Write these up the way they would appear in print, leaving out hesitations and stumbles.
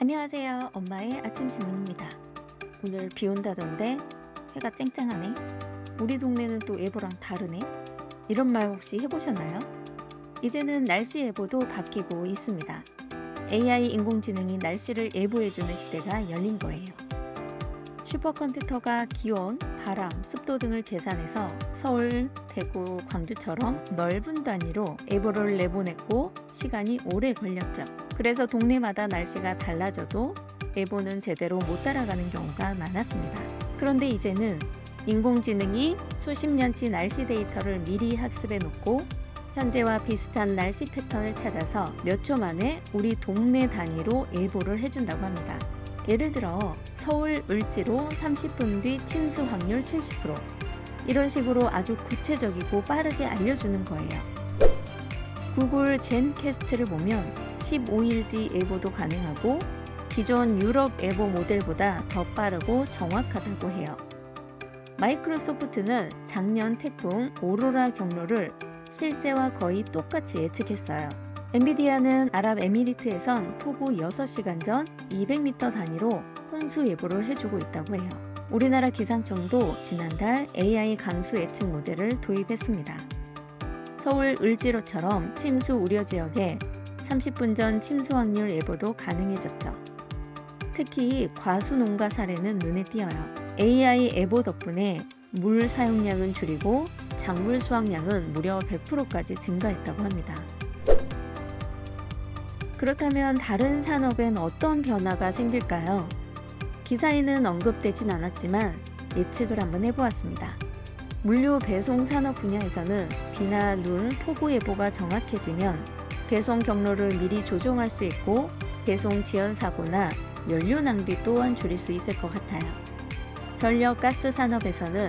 안녕하세요. 엄마의 아침 신문입니다. 오늘 비 온다던데 해가 쨍쨍하네. 우리 동네는 또 예보랑 다르네. 이런 말 혹시 해보셨나요? 이제는 날씨 예보도 바뀌고 있습니다. AI 인공지능이 날씨를 예보해주는 시대가 열린 거예요. 슈퍼컴퓨터가 기온, 바람, 습도 등을 계산해서 서울, 대구, 광주처럼 넓은 단위로 예보를 내보냈고 시간이 오래 걸렸죠. 그래서 동네마다 날씨가 달라져도 예보는 제대로 못 따라가는 경우가 많았습니다. 그런데 이제는 인공지능이 수십 년치 날씨 데이터를 미리 학습해 놓고 현재와 비슷한 날씨 패턴을 찾아서 몇 초 만에 우리 동네 단위로 예보를 해준다고 합니다. 예를 들어 서울 을지로 30분 뒤 침수 확률 70%, 이런 식으로 아주 구체적이고 빠르게 알려주는 거예요. 구글 젠캐스트를 보면 15일 뒤 예보도 가능하고 기존 유럽 예보 모델보다 더 빠르고 정확하다고 해요. 마이크로소프트는 작년 태풍 오로라 경로를 실제와 거의 똑같이 예측했어요. 엔비디아는 아랍에미리트에선 폭우 6시간 전 200m 단위로 홍수 예보를 해주고 있다고 해요. 우리나라 기상청도 지난달 AI 강수 예측 모델을 도입했습니다. 서울 을지로처럼 침수 우려 지역에 30분 전 침수 확률 예보도 가능해졌죠. 특히 과수 농가 사례는 눈에 띄어요. AI 예보 덕분에 물 사용량은 줄이고 작물 수확량은 무려 100%까지 증가했다고 합니다. 그렇다면 다른 산업엔 어떤 변화가 생길까요? 기사에는 언급되진 않았지만 예측을 한번 해보았습니다. 물류 배송 산업 분야에서는 비나 눈, 폭우 예보가 정확해지면 배송 경로를 미리 조정할 수 있고 배송 지연 사고나 연료 낭비 또한 줄일 수 있을 것 같아요. 전력 가스 산업에서는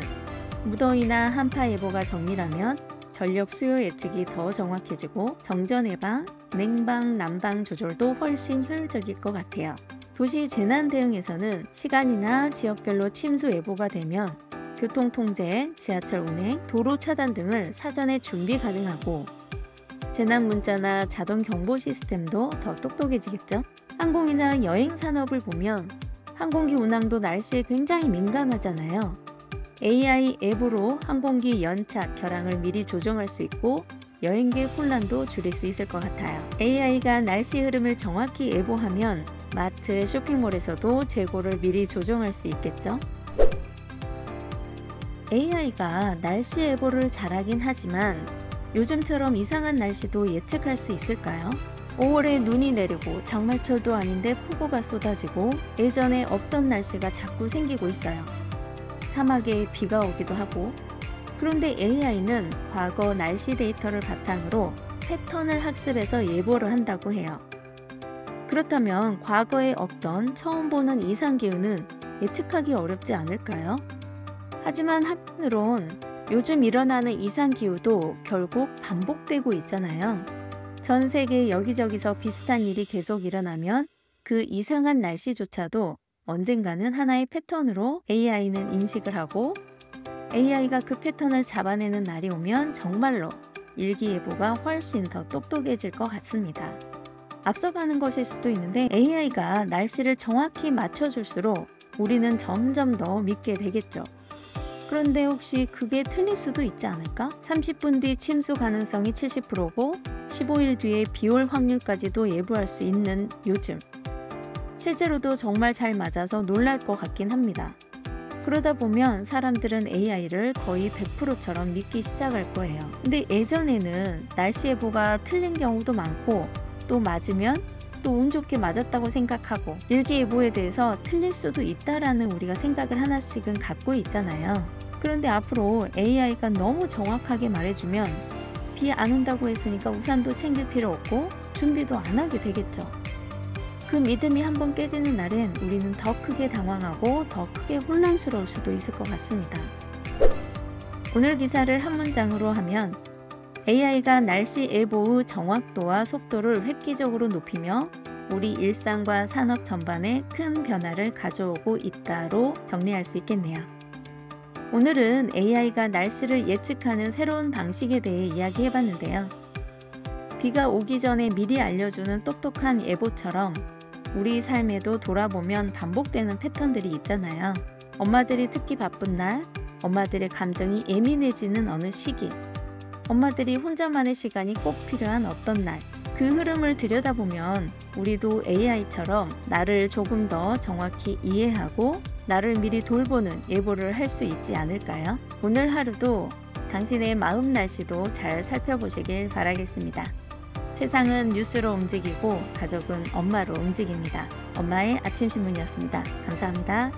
무더위나 한파 예보가 정밀하면 전력 수요 예측이 더 정확해지고 정전 예방, 냉방, 난방 조절도 훨씬 효율적일 것 같아요. 도시 재난 대응에서는 시간이나 지역별로 침수 예보가 되면 교통 통제, 지하철 운행, 도로 차단 등을 사전에 준비 가능하고 재난 문자나 자동 경보 시스템도 더 똑똑해지겠죠? 항공이나 여행 산업을 보면 항공기 운항도 날씨에 굉장히 민감하잖아요. AI 앱으로 항공기 연착, 결항을 미리 조정할 수 있고 여행객 혼란도 줄일 수 있을 것 같아요. AI가 날씨 흐름을 정확히 예보하면 마트, 쇼핑몰에서도 재고를 미리 조정할 수 있겠죠? AI가 날씨 예보를 잘하긴 하지만 요즘처럼 이상한 날씨도 예측할 수 있을까요? 5월에 눈이 내리고 장마철도 아닌데 폭우가 쏟아지고 예전에 없던 날씨가 자꾸 생기고 있어요. 사막에 비가 오기도 하고. 그런데 AI는 과거 날씨 데이터를 바탕으로 패턴을 학습해서 예보를 한다고 해요. 그렇다면 과거에 없던 처음 보는 이상기후는 예측하기 어렵지 않을까요? 하지만 한편으론 요즘 일어나는 이상기후도 결국 반복되고 있잖아요. 전 세계 여기저기서 비슷한 일이 계속 일어나면 그 이상한 날씨조차도 언젠가는 하나의 패턴으로 AI는 인식을 하고 AI가 그 패턴을 잡아내는 날이 오면 정말로 일기예보가 훨씬 더 똑똑해질 것 같습니다. 앞서가는 것일 수도 있는데 AI가 날씨를 정확히 맞춰줄수록 우리는 점점 더 믿게 되겠죠. 그런데 혹시 그게 틀릴 수도 있지 않을까? 30분 뒤 침수 가능성이 70%고 15일 뒤에 비 올 확률까지도 예보할 수 있는 요즘. 실제로도 정말 잘 맞아서 놀랄 것 같긴 합니다. 그러다 보면 사람들은 AI를 거의 100%처럼 믿기 시작할 거예요. 근데 예전에는 날씨 예보가 틀린 경우도 많고 또 맞으면 또 운 좋게 맞았다고 생각하고 일기예보에 대해서 틀릴 수도 있다라는 우리가 생각을 하나씩은 갖고 있잖아요. 그런데 앞으로 AI가 너무 정확하게 말해주면 비 안 온다고 했으니까 우산도 챙길 필요 없고 준비도 안 하게 되겠죠. 그 믿음이 한번 깨지는 날엔 우리는 더 크게 당황하고 더 크게 혼란스러울 수도 있을 것 같습니다. 오늘 기사를 한 문장으로 하면 AI가 날씨 예보의 정확도와 속도를 획기적으로 높이며 우리 일상과 산업 전반에 큰 변화를 가져오고 있다로 정리할 수 있겠네요. 오늘은 AI가 날씨를 예측하는 새로운 방식에 대해 이야기해봤는데요. 비가 오기 전에 미리 알려주는 똑똑한 예보처럼 우리 삶에도 돌아보면 반복되는 패턴들이 있잖아요. 엄마들이 특히 바쁜 날, 엄마들의 감정이 예민해지는 어느 시기, 엄마들이 혼자만의 시간이 꼭 필요한 어떤 날, 그 흐름을 들여다보면 우리도 AI처럼 나를 조금 더 정확히 이해하고 나를 미리 돌보는 예보를 할 수 있지 않을까요? 오늘 하루도 당신의 마음 날씨도 잘 살펴보시길 바라겠습니다. 세상은 뉴스로 움직이고 가족은 엄마로 움직입니다. 엄마의 아침 신문이었습니다. 감사합니다.